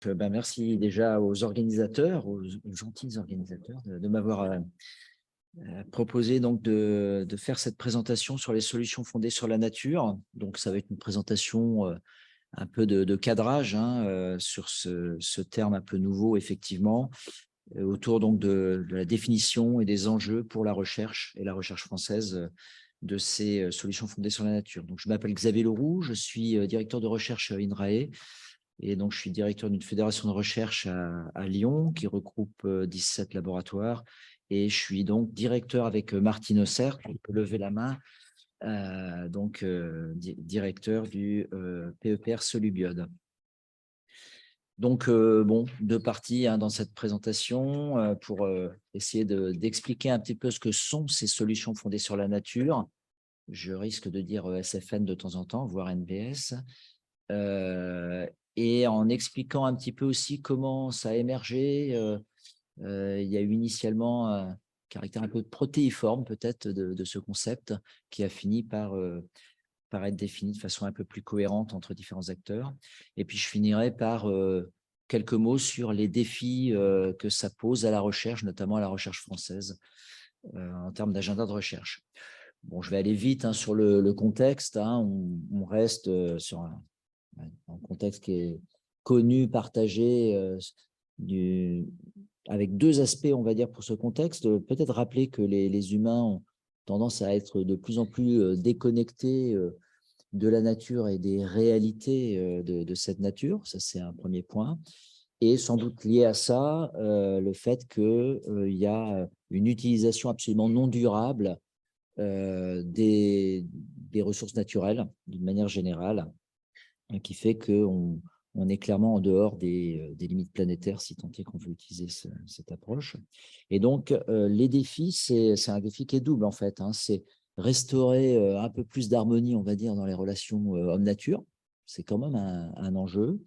Merci déjà aux organisateurs, aux gentils organisateurs de m'avoir proposé donc de faire cette présentation sur les solutions fondées sur la nature. Donc, ça va être une présentation un peu de cadrage hein, sur ce terme un peu nouveau, effectivement, autour donc de la définition et des enjeux pour la recherche et la recherche française de ces solutions fondées sur la nature. Donc, je m'appelle Xavier Leroux, je suis directeur de recherche à INRAE. Et donc, je suis directeur d'une fédération de recherche à Lyon qui regroupe 17 laboratoires. Et je suis donc directeur avec Martine Auxerre, qui peut lever la main, directeur du PEPR Solubiode. Donc, bon, deux parties hein, dans cette présentation pour essayer d'expliquer un petit peu ce que sont ces solutions fondées sur la nature. Je risque de dire SFN de temps en temps, voire NBS. Et en expliquant un petit peu aussi comment ça a émergé. Il y a eu initialement un caractère un peu protéiforme peut-être de ce concept qui a fini par être défini de façon un peu plus cohérente entre différents acteurs. Et puis je finirai par quelques mots sur les défis que ça pose à la recherche, notamment à la recherche française, en termes d'agenda de recherche. Bon, je vais aller vite hein, sur le contexte. Hein, on reste sur un contexte qui est connu, partagé, avec deux aspects, on va dire, pour ce contexte. Peut-être rappeler que les humains ont tendance à être de plus en plus déconnectés de la nature et des réalités de cette nature. Ça, c'est un premier point. Et sans doute lié à ça, le fait qu'il y a une utilisation absolument non durable des ressources naturelles, d'une manière générale, qui fait qu'on est clairement en dehors des limites planétaires, si tant est qu'on veut utiliser cette approche. Et donc, les défis, c'est un défi qui est double, en fait. Hein. C'est restaurer un peu plus d'harmonie, on va dire, dans les relations homme-nature. C'est quand même un enjeu,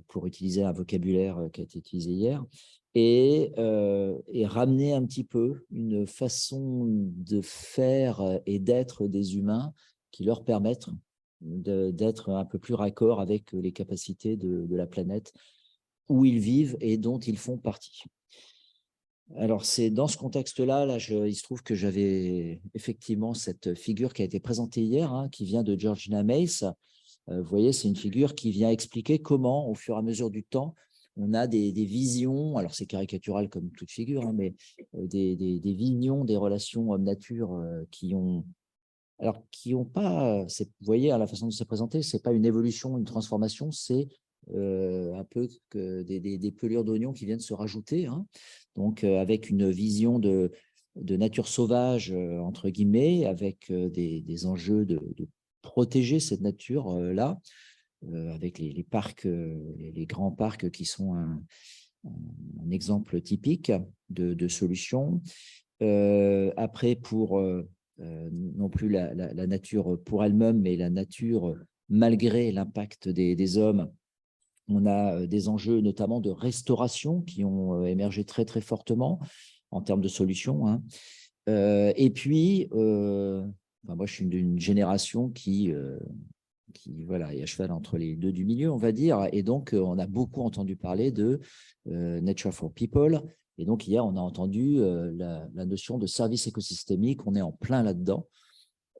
pour utiliser un vocabulaire qui a été utilisé hier, et ramener un petit peu une façon de faire et d'être des humains qui leur permettent d'être un peu plus raccord avec les capacités de la planète où ils vivent et dont ils font partie. Alors, c'est dans ce contexte-là, il se trouve que j'avais effectivement cette figure qui a été présentée hier, hein, qui vient de Georgina Mace. Vous voyez, c'est une figure qui vient expliquer comment, au fur et à mesure du temps, on a des visions, alors c'est caricatural comme toute figure, hein, mais des visions des relations homme-nature qui ont pas, vous voyez, à la façon de se présenter, c'est pas une évolution, une transformation, c'est un peu que des pelures d'oignons qui viennent se rajouter, hein. Donc avec une vision de nature sauvage, entre guillemets, avec des enjeux de protéger cette nature-là, avec les parcs, les grands parcs qui sont un exemple typique de solution. Après, pour non plus la nature pour elle-même, mais la nature malgré l'impact des hommes, on a des enjeux notamment de restauration qui ont émergé très, très fortement en termes de solutions. Hein. Et puis, moi, je suis d'une génération qui voilà, est à cheval entre les deux du milieu, on va dire. Et donc, on a beaucoup entendu parler de Nature for People. Et donc, hier, on a entendu la notion de service écosystémique. On est en plein là-dedans.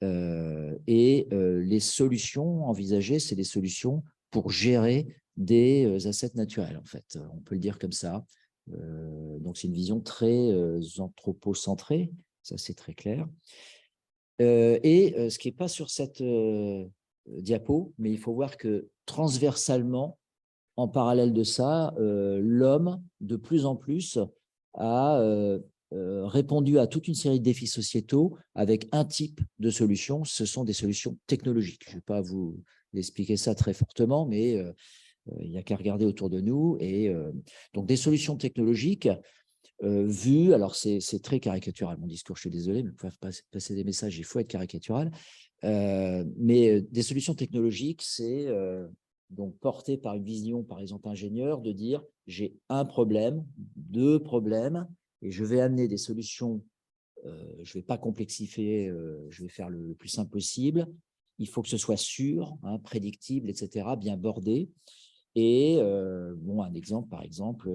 Les solutions envisagées, c'est des solutions pour gérer des assets naturels, en fait. On peut le dire comme ça. Donc, c'est une vision très anthropocentrée. Ça, c'est très clair. Ce qui n'est pas sur cette diapo, mais il faut voir que transversalement, en parallèle de ça, l'homme, de plus en plus, a répondu à toute une série de défis sociétaux avec un type de solution. Ce sont des solutions technologiques. Je ne vais pas vous expliquer ça très fortement, mais il n'y a qu'à regarder autour de nous. Et donc, des solutions technologiques vues, alors c'est très caricatural, mon discours, je suis désolé, mais pour passer des messages, il faut être caricatural. Mais des solutions technologiques, c'est donc porté par une vision, par exemple, ingénieur, de dire j'ai un problème, deux problèmes, et je vais amener des solutions, je ne vais pas complexifier, je vais faire le plus simple possible. Il faut que ce soit sûr, hein, prédictible, etc., bien bordé. Et bon, un exemple, par exemple,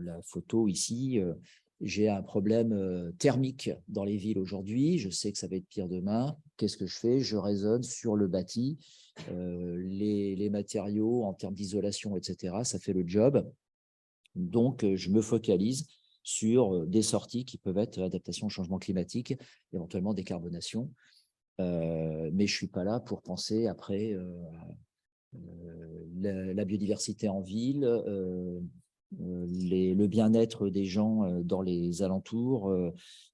la photo ici, j'ai un problème thermique dans les villes aujourd'hui. Je sais que ça va être pire demain. Qu'est-ce que je fais? Je raisonne sur le bâti, les matériaux en termes d'isolation, etc. Ça fait le job. Donc, je me focalise sur des sorties qui peuvent être adaptation au changement climatique, éventuellement décarbonation. Mais je ne suis pas là pour penser après la biodiversité en ville, le bien-être des gens dans les alentours,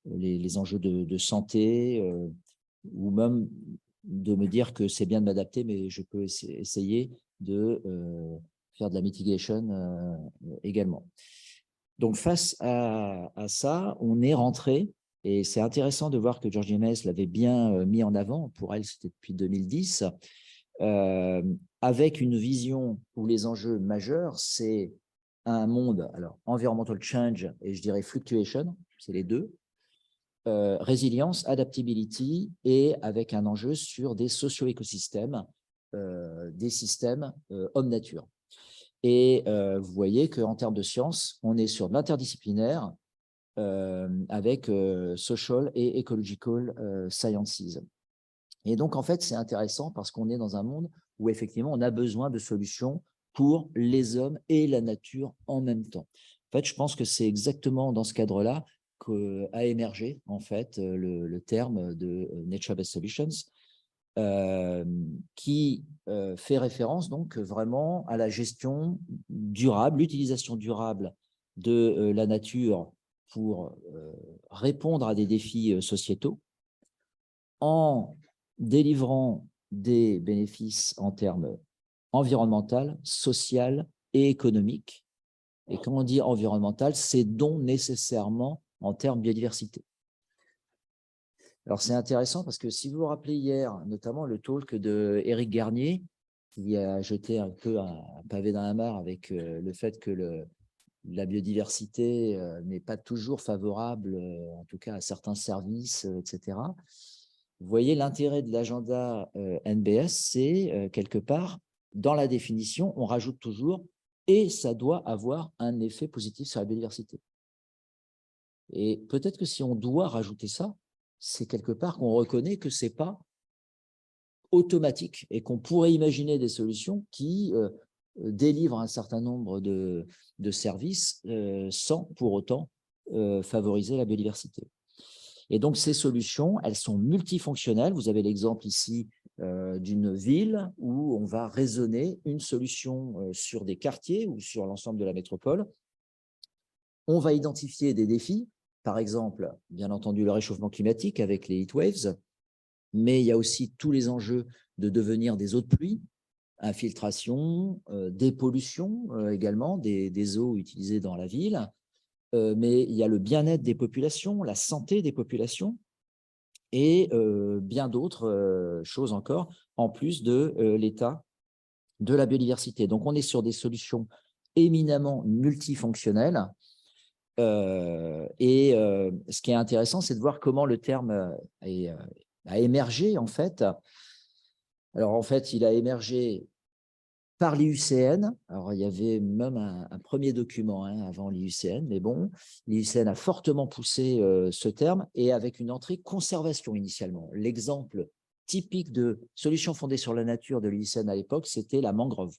les enjeux de santé, ou même de me dire que c'est bien de m'adapter, mais je peux essayer de faire de la mitigation également. Donc, face à ça, on est rentré, et c'est intéressant de voir que Georgie Mess l'avait bien mis en avant. Pour elle, c'était depuis 2010, avec une vision où les enjeux majeurs, c'est un monde, alors environmental change et je dirais fluctuation, c'est les deux, résilience, adaptability, et avec un enjeu sur des socio-écosystèmes, des systèmes homme-nature. Et vous voyez qu'en termes de sciences, on est sur de l'interdisciplinaire avec social et ecological sciences. Et donc, en fait, c'est intéressant parce qu'on est dans un monde où, effectivement, on a besoin de solutions pour les hommes et la nature en même temps. En fait, je pense que c'est exactement dans ce cadre-là qu'a émergé, en fait, le terme de Nature-Based Solutions, qui fait référence, donc, vraiment à la gestion durable, l'utilisation durable de la nature pour répondre à des défis sociétaux, en délivrant des bénéfices en termes environnemental, social et économique. Et quand on dit environnemental, c'est donc nécessairement en termes biodiversité. Alors, c'est intéressant parce que si vous vous rappelez hier, notamment le talk de Éric Garnier, qui a jeté un peu un pavé dans la mare avec le fait que la biodiversité n'est pas toujours favorable, en tout cas à certains services, etc. Vous voyez, l'intérêt de l'agenda NBS, c'est quelque part, dans la définition, on rajoute toujours « et ça doit avoir un effet positif sur la biodiversité ». Et peut-être que si on doit rajouter ça, c'est quelque part qu'on reconnaît que ce n'est pas automatique et qu'on pourrait imaginer des solutions qui délivrent un certain nombre de services sans pour autant favoriser la biodiversité. Et donc, ces solutions, elles sont multifonctionnelles. Vous avez l'exemple ici d'une ville où on va raisonner une solution sur des quartiers ou sur l'ensemble de la métropole. On va identifier des défis, par exemple, bien entendu, le réchauffement climatique avec les heat waves, mais il y a aussi tous les enjeux de devenir des eaux de pluie, infiltration, dépollution également des eaux utilisées dans la ville, mais il y a le bien-être des populations, la santé des populations et bien d'autres choses encore, en plus de l'état de la biodiversité. Donc, on est sur des solutions éminemment multifonctionnelles. Et ce qui est intéressant, c'est de voir comment le terme a émergé, en fait. Alors, en fait, il a émergé par l'IUCN. Alors, il y avait même un premier document avant l'IUCN, mais bon, l'IUCN a fortement poussé ce terme et avec une entrée conservation initialement. L'exemple typique de solution fondée sur la nature de l'IUCN à l'époque, c'était la mangrove.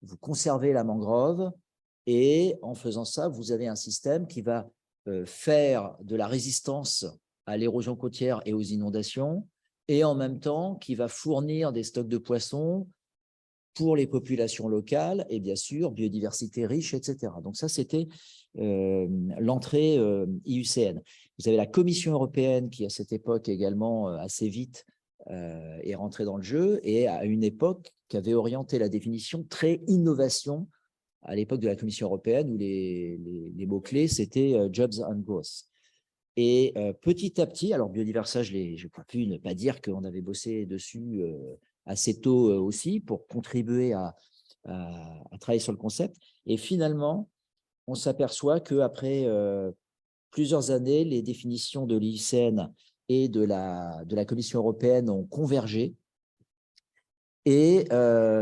Vous conservez la mangrove et en faisant ça, vous avez un système qui va faire de la résistance à l'érosion côtière et aux inondations et en même temps qui va fournir des stocks de poissons pour les populations locales et bien sûr biodiversité riche, etc. Donc ça, c'était l'entrée IUCN. Vous avez la Commission européenne qui, à cette époque également, assez vite, est rentrée dans le jeu et à une époque qui avait orienté la définition très innovation à l'époque de la Commission européenne où les mots-clés, c'était Jobs and Growth. Et petit à petit, alors biodiversité, je n'ai pas pu ne pas dire qu'on avait bossé dessus assez tôt aussi pour contribuer à travailler sur le concept. Et finalement, on s'aperçoit qu'après plusieurs années, les définitions de l'IUCN et de la Commission européenne ont convergé. Et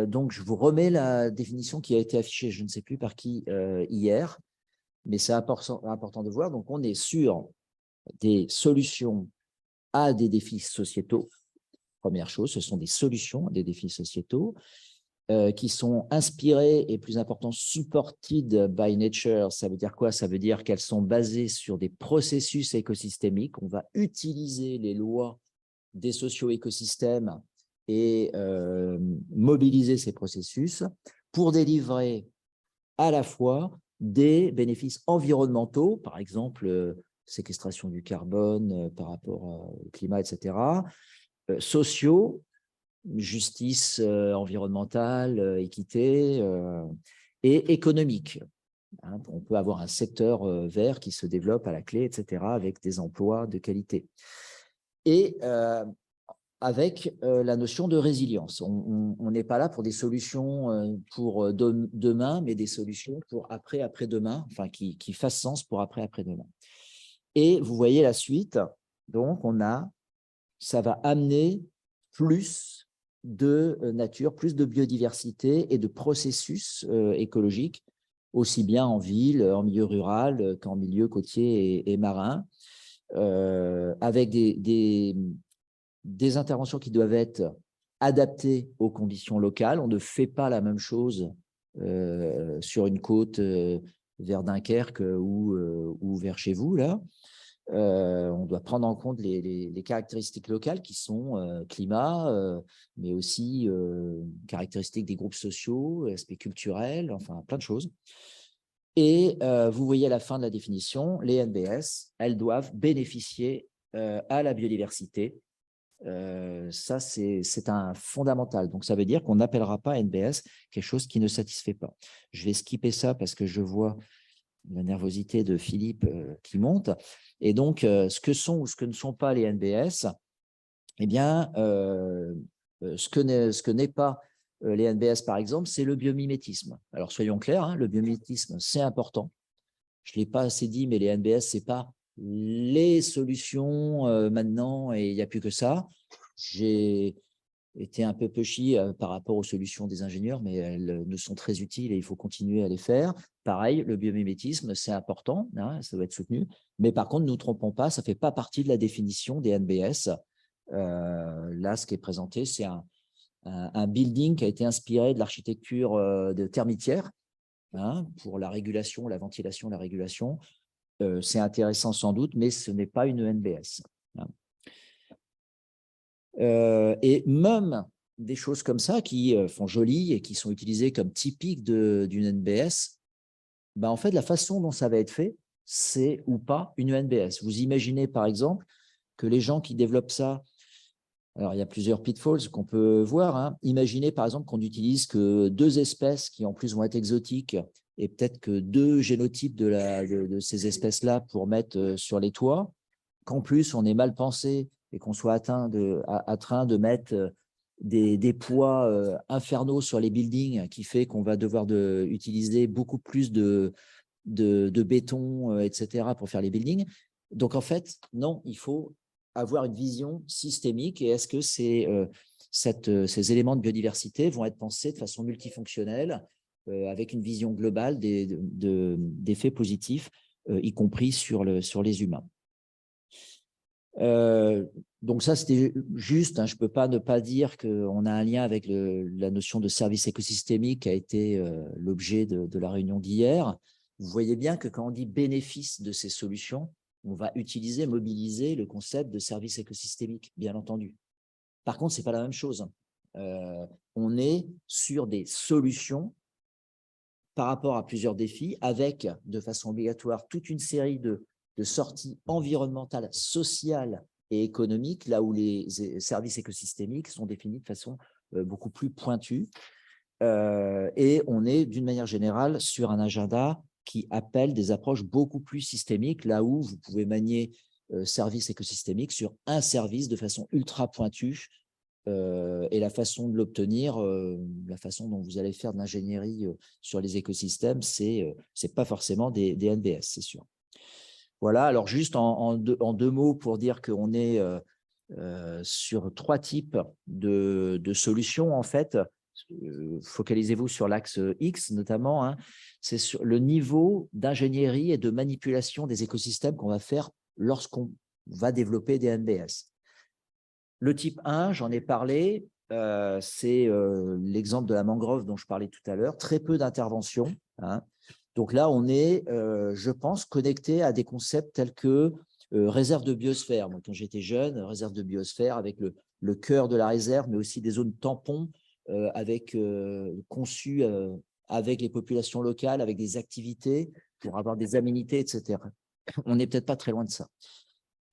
donc, je vous remets la définition qui a été affichée, je ne sais plus par qui, hier, mais c'est important de voir. Donc, on est sur des solutions à des défis sociétaux. Première chose, ce sont des solutions à des défis sociétaux qui sont inspirées et, plus important, supported by nature. Ça veut dire quoi? Ça veut dire qu'elles sont basées sur des processus écosystémiques. On va utiliser les lois des socio-écosystèmes et mobiliser ces processus pour délivrer à la fois des bénéfices environnementaux, par exemple séquestration du carbone par rapport au climat, etc., sociaux, justice environnementale, équité, et économique. Hein, on peut avoir un secteur vert qui se développe à la clé, etc., avec des emplois de qualité. Et avec la notion de résilience. On n'est pas là pour des solutions pour demain, mais des solutions pour après-demain, enfin qui fassent sens pour après-demain. Et vous voyez la suite, donc ça va amener plus de nature, plus de biodiversité et de processus écologiques, aussi bien en ville, en milieu rural qu'en milieu côtier et marin, avec des interventions qui doivent être adaptées aux conditions locales. On ne fait pas la même chose sur une côte vers Dunkerque ou vers chez vous, là. On doit prendre en compte les caractéristiques locales qui sont climat, mais aussi caractéristiques des groupes sociaux, aspects culturels, enfin plein de choses. Et vous voyez à la fin de la définition, les NBS, elles doivent bénéficier à la biodiversité. Ça, c'est un fondamental. Donc, ça veut dire qu'on n'appellera pas NBS quelque chose qui ne satisfait pas. Je vais skipper ça parce que je vois la nervosité de Philippe qui monte. Et donc, ce que sont ou ce que ne sont pas les NBS, eh bien, ce que n'est pas les NBS, par exemple, c'est le biomimétisme. Alors, soyons clairs, hein, le biomimétisme, c'est important. Je ne l'ai pas assez dit, mais les NBS, ce n'est pas les solutions maintenant et il n'y a plus que ça. J'ai été un peu pushy par rapport aux solutions des ingénieurs, mais elles nous sont très utiles et il faut continuer à les faire. Pareil, le biomimétisme, c'est important, hein, ça doit être soutenu. Mais par contre, ne nous trompons pas, ça ne fait pas partie de la définition des NBS. Là, ce qui est présenté, c'est un building qui a été inspiré de l'architecture de termitière, hein, pour la régulation, la ventilation, la régulation. C'est intéressant sans doute, mais ce n'est pas une NBS. Hein. Et même des choses comme ça qui font joli et qui sont utilisées comme typiques d'une NBS, ben en fait, la façon dont ça va être fait, c'est ou pas une NBS. Vous imaginez par exemple que les gens qui développent ça, alors il y a plusieurs pitfalls qu'on peut voir. Hein. Imaginez par exemple qu'on n'utilise que 2 espèces qui en plus vont être exotiques et peut-être que 2 génotypes de ces espèces-là pour mettre sur les toits, qu'en plus on est mal pensé et qu'on soit à train de mettre des poids infernaux sur les buildings qui fait qu'on va devoir utiliser beaucoup plus de béton, etc. pour faire les buildings. Donc en fait, non, il faut avoir une vision systémique et est-ce que ces éléments de biodiversité vont être pensés de façon multifonctionnelle avec une vision globale d'effets positifs, y compris sur les humains. Donc ça, c'était juste, hein, je ne peux pas ne pas dire qu'on a un lien avec la notion de service écosystémique qui a été l'objet de la réunion d'hier. Vous voyez bien que quand on dit bénéfice de ces solutions, on va mobiliser le concept de service écosystémique, bien entendu. Par contre, ce n'est pas la même chose. On est sur des solutions par rapport à plusieurs défis, avec de façon obligatoire toute une série de sorties environnementales, sociales et économiques, là où les services écosystémiques sont définis de façon beaucoup plus pointue. Et on est, d'une manière générale, sur un agenda qui appelle des approches beaucoup plus systémiques, là où vous pouvez manier service écosystémique sur un service de façon ultra pointue, et la façon de l'obtenir, la façon dont vous allez faire de l'ingénierie sur les écosystèmes, c'est pas forcément des NBS, c'est sûr. Voilà, alors juste en deux mots pour dire qu'on est sur 3 types de solutions, en fait. Focalisez-vous sur l'axe X, notamment. Hein, c'est sur le niveau d'ingénierie et de manipulation des écosystèmes qu'on va faire lorsqu'on va développer des NBS. Le type 1, j'en ai parlé, c'est l'exemple de la mangrove dont je parlais tout à l'heure, très peu d'intervention. Hein. Donc là, on est, je pense, connecté à des concepts tels que réserve de biosphère. Moi, quand j'étais jeune, réserve de biosphère avec le cœur de la réserve, mais aussi des zones tampons conçues avec les populations locales, avec des activités pour avoir des aménités, etc. On n'est peut-être pas très loin de ça.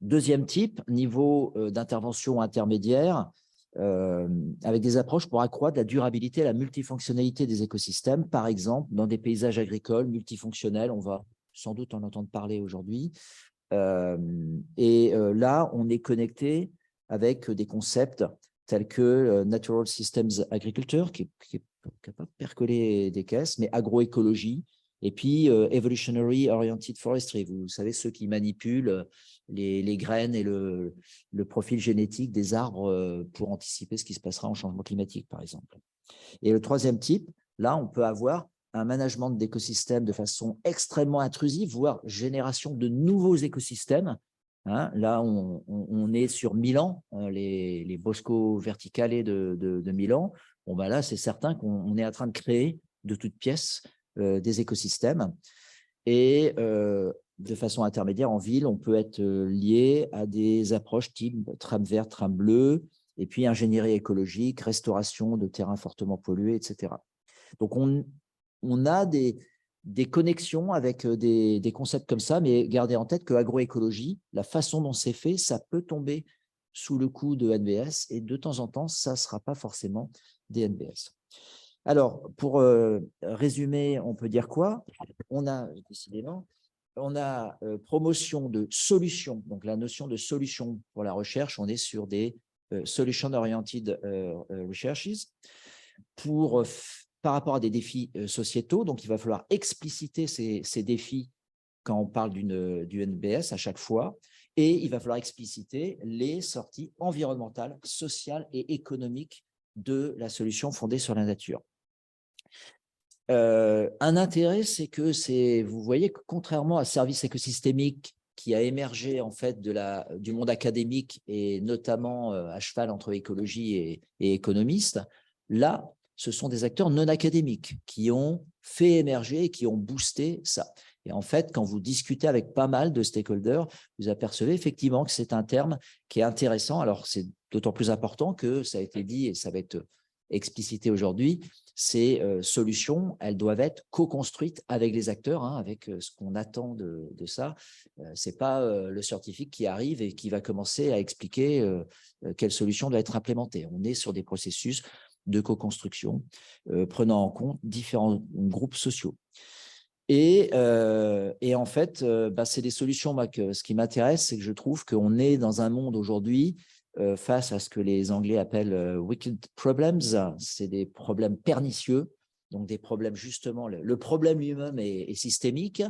Deuxième type, niveau d'intervention intermédiaire, avec des approches pour accroître la durabilité et la multifonctionnalité des écosystèmes, par exemple, dans des paysages agricoles multifonctionnels, on va sans doute en entendre parler aujourd'hui. Là, on est connecté avec des concepts tels que Natural Systems Agriculture, qui est capable de percoler des caisses, mais agroécologie, et puis Evolutionary Oriented Forestry, vous savez, ceux qui manipulent les graines et le profil génétique des arbres pour anticiper ce qui se passera en changement climatique, par exemple. Et le troisième type, là, on peut avoir un management d'écosystèmes de façon extrêmement intrusive, voire génération de nouveaux écosystèmes. Hein, là, on est sur Milan, les bosco verticales de Milan. Bon, ben là, c'est certain qu'on est en train de créer de toutes pièces des écosystèmes. Et de façon intermédiaire, en ville, on peut être lié à des approches type trame verte, trame bleue, et puis ingénierie écologique, restauration de terrains fortement pollués, etc. Donc, on a des connexions avec des concepts comme ça, mais gardez en tête que agroécologie, la façon dont c'est fait, ça peut tomber sous le coup de NBS, et de temps en temps, ça ne sera pas forcément des NBS. Alors, pour résumer, on peut dire quoi? On a, décidément, on a promotion de solutions. Donc, la notion de solution pour la recherche, on est sur des solution-oriented researches par rapport à des défis sociétaux. Donc, il va falloir expliciter ces défis quand on parle du NBS à chaque fois. Et il va falloir expliciter les sorties environnementales, sociales et économiques de la solution fondée sur la nature. Un intérêt, c'est que vous voyez que contrairement à service écosystémique qui a émergé en fait du monde académique et notamment à cheval entre écologie et économistes, là, ce sont des acteurs non académiques qui ont fait émerger et qui ont boosté ça. Et en fait, quand vous discutez avec pas mal de stakeholders, vous apercevez effectivement que c'est un terme qui est intéressant. Alors, c'est d'autant plus important que ça a été dit et ça va être explicité aujourd'hui, ces solutions, elles doivent être co-construites avec les acteurs, hein, avec ce qu'on attend de ça. Ce n'est pas le scientifique qui arrive et qui va commencer à expliquer quelle solution doit être implémentée. On est sur des processus de co-construction prenant en compte différents groupes sociaux. Et en fait, c'est des solutions, ce qui m'intéresse, c'est que je trouve qu'on est dans un monde aujourd'hui face à ce que les Anglais appellent wicked problems, c'est des problèmes pernicieux, donc des problèmes justement, le problème lui-même est systémique.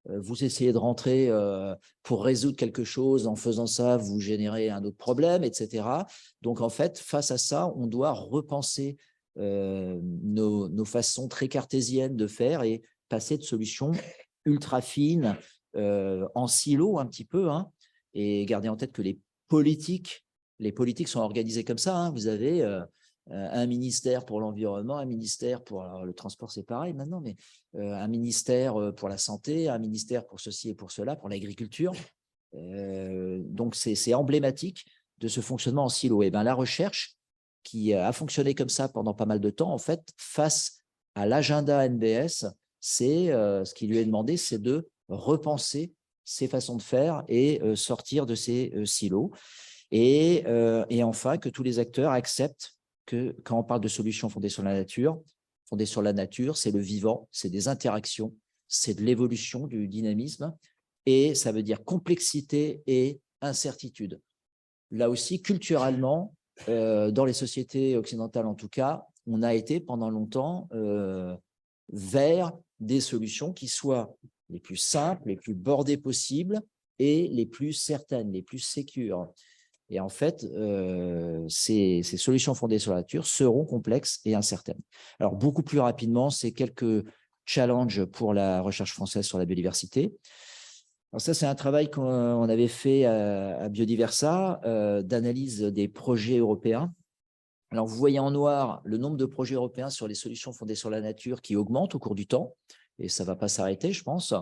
Vous essayez de rentrer pour résoudre quelque chose, en faisant ça, vous générez un autre problème, etc. Donc en fait, face à ça, on doit repenser nos façons très cartésiennes de faire et passer de solutions ultra fines, en silo un petit peu, hein, et garder en tête que les politiques sont organisées comme ça. Hein. Vous avez un ministère pour l'environnement, un ministère pour le transport, c'est pareil maintenant, mais un ministère pour la santé, un ministère pour ceci et pour cela, pour l'agriculture. Donc, c'est emblématique de ce fonctionnement en silo. Et la recherche, qui a fonctionné comme ça pendant pas mal de temps, en fait, face à l'agenda NBS, ce qui lui est demandé, c'est de repenser ses façons de faire et sortir de ces silos. Et enfin, que tous les acteurs acceptent que quand on parle de solutions fondées sur la nature, c'est le vivant, c'est des interactions, c'est de l'évolution, du dynamisme, et ça veut dire complexité et incertitude. Là aussi, culturellement, dans les sociétés occidentales en tout cas, on a été pendant longtemps vers des solutions qui soient les plus simples, les plus bordées possibles et les plus certaines, les plus sécures. Et en fait, ces solutions fondées sur la nature seront complexes et incertaines. Alors, beaucoup plus rapidement, c'est quelques challenges pour la recherche française sur la biodiversité. Alors ça, c'est un travail qu'on avait fait à Biodiversa, d'analyse des projets européens. Alors, vous voyez en noir le nombre de projets européens sur les solutions fondées sur la nature qui augmente au cours du temps, et ça ne va pas s'arrêter, je pense.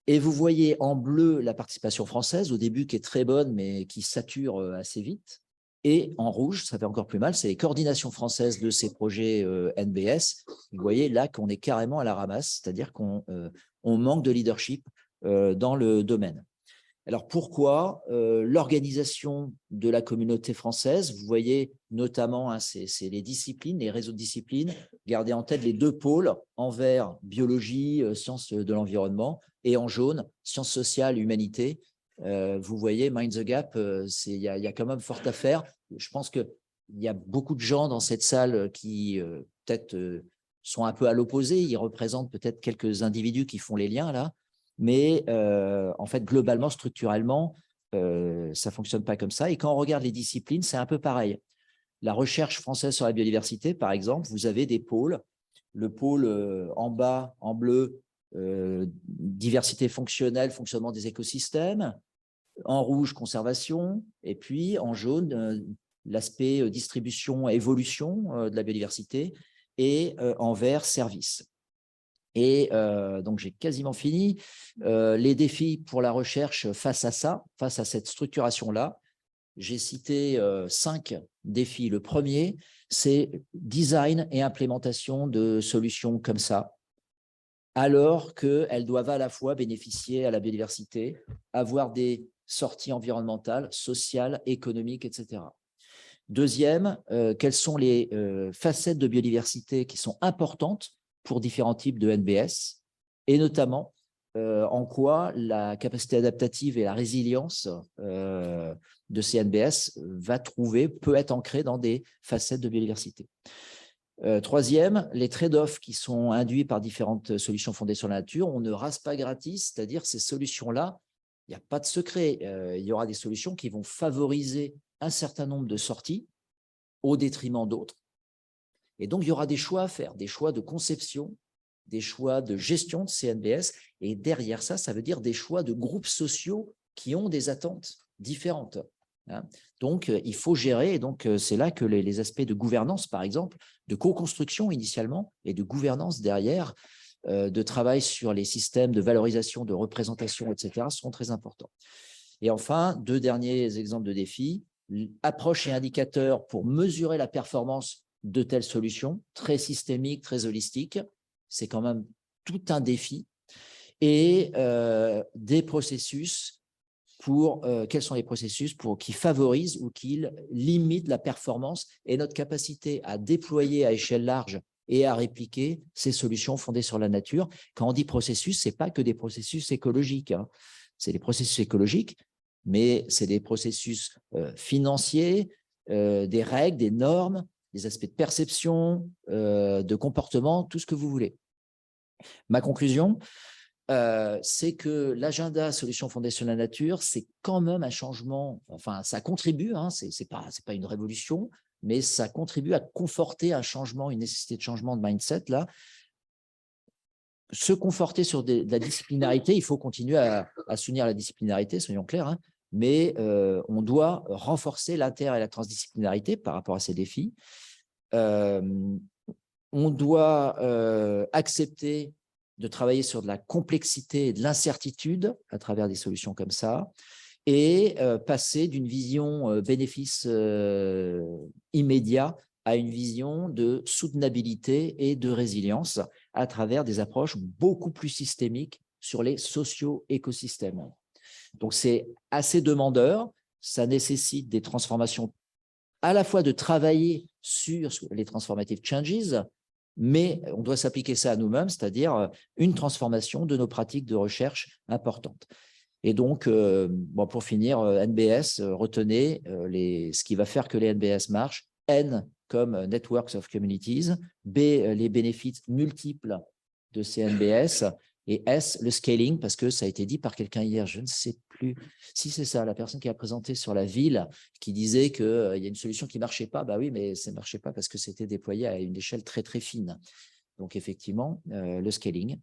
Et vous voyez en bleu la participation française, au début qui est très bonne, mais qui sature assez vite. Et en rouge, ça fait encore plus mal, c'est les coordinations françaises de ces projets NBS. Vous voyez là qu'on est carrément à la ramasse, c'est-à-dire qu'on manque de leadership dans le domaine. Alors pourquoi l'organisation de la communauté française? Vous voyez notamment, hein, c'est les disciplines, les réseaux de disciplines. Gardez en tête les deux pôles, en vert, biologie, sciences de l'environnement, et en jaune, sciences sociales, humanité. Vous voyez, Mind the Gap, il y a quand même fort à faire. Je pense qu'il y a beaucoup de gens dans cette salle qui peut-être sont un peu à l'opposé. Ils représentent peut-être quelques individus qui font les liens là. Mais en fait, globalement, structurellement, ça ne fonctionne pas comme ça. Et quand on regarde les disciplines, c'est un peu pareil. La recherche française sur la biodiversité, par exemple, vous avez des pôles. Le pôle en bas, en bleu, diversité fonctionnelle, fonctionnement des écosystèmes. En rouge, conservation. Et puis en jaune, l'aspect distribution, évolution de la biodiversité. Et en vert, service. Et donc, j'ai quasiment fini. Les défis pour la recherche face à ça, face à cette structuration-là, j'ai cité 5 défis. Le premier, c'est design et implémentation de solutions comme ça, alors qu'elles doivent à la fois bénéficier à la biodiversité, avoir des sorties environnementales, sociales, économiques, etc. Deuxième, quelles sont les facettes de biodiversité qui sont importantes pour différents types de NBS, et notamment en quoi la capacité adaptative et la résilience de ces NBS peut être ancrée dans des facettes de biodiversité. Troisième, les trade-offs qui sont induits par différentes solutions fondées sur la nature. On ne rase pas gratis, c'est-à-dire ces solutions-là, il n'y a pas de secret. Il y aura des solutions qui vont favoriser un certain nombre de sorties au détriment d'autres. Et donc, il y aura des choix à faire, des choix de conception, des choix de gestion de CNBS. Et derrière ça, ça veut dire des choix de groupes sociaux qui ont des attentes différentes. Donc, il faut gérer. Et donc, c'est là que les aspects de gouvernance, par exemple, de co-construction initialement et de gouvernance derrière, de travail sur les systèmes de valorisation, de représentation, etc., seront très importants. Et enfin, 2 derniers exemples de défis. Approche et indicateurs pour mesurer la performance de telles solutions, très systémiques, très holistiques. C'est quand même tout un défi. Et des processus quels sont les processus qui favorisent ou qui limitent la performance et notre capacité à déployer à échelle large et à répliquer ces solutions fondées sur la nature. Quand on dit processus, ce n'est pas que des processus écologiques. Hein. C'est des processus écologiques, mais c'est des processus financiers, des règles, des normes, des aspects de perception, de comportement, tout ce que vous voulez. Ma conclusion, c'est que l'agenda solutions fondées sur la nature, c'est quand même un changement, enfin ça contribue, hein, c'est pas une révolution, mais ça contribue à conforter un changement, une nécessité de changement de mindset là. Se conforter sur de la disciplinarité, il faut continuer à soutenir la disciplinarité, soyons clairs, hein, mais on doit renforcer l'inter et la transdisciplinarité par rapport à ces défis. On doit accepter de travailler sur de la complexité et de l'incertitude à travers des solutions comme ça, et passer d'une vision bénéfice immédiat à une vision de soutenabilité et de résilience à travers des approches beaucoup plus systémiques sur les socio-écosystèmes. Donc, c'est assez demandeur, ça nécessite des transformations, à la fois de travailler sur les transformative changes, mais on doit s'appliquer ça à nous-mêmes, c'est-à-dire une transformation de nos pratiques de recherche importantes. Et donc, bon, pour finir, NBS, retenez ce qui va faire que les NBS marchent. N comme Networks of Communities. B, les bénéfices multiples de ces NBS. Et S, le scaling, parce que ça a été dit par quelqu'un hier, je ne sais plus si c'est ça, la personne qui a présenté sur la ville, qui disait qu'il y a une solution qui ne marchait pas. Bah oui, mais ça ne marchait pas parce que c'était déployé à une échelle très, très fine. Donc, effectivement, le scaling.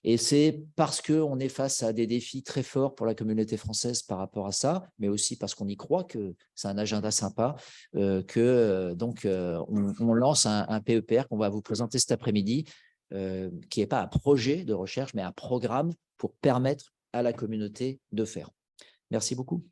Et c'est parce qu'on est face à des défis très forts pour la communauté française par rapport à ça, mais aussi parce qu'on y croit que c'est un agenda sympa, on lance un PEPR qu'on va vous présenter cet après-midi, qui n'est pas un projet de recherche, mais un programme pour permettre à la communauté de faire. Merci beaucoup.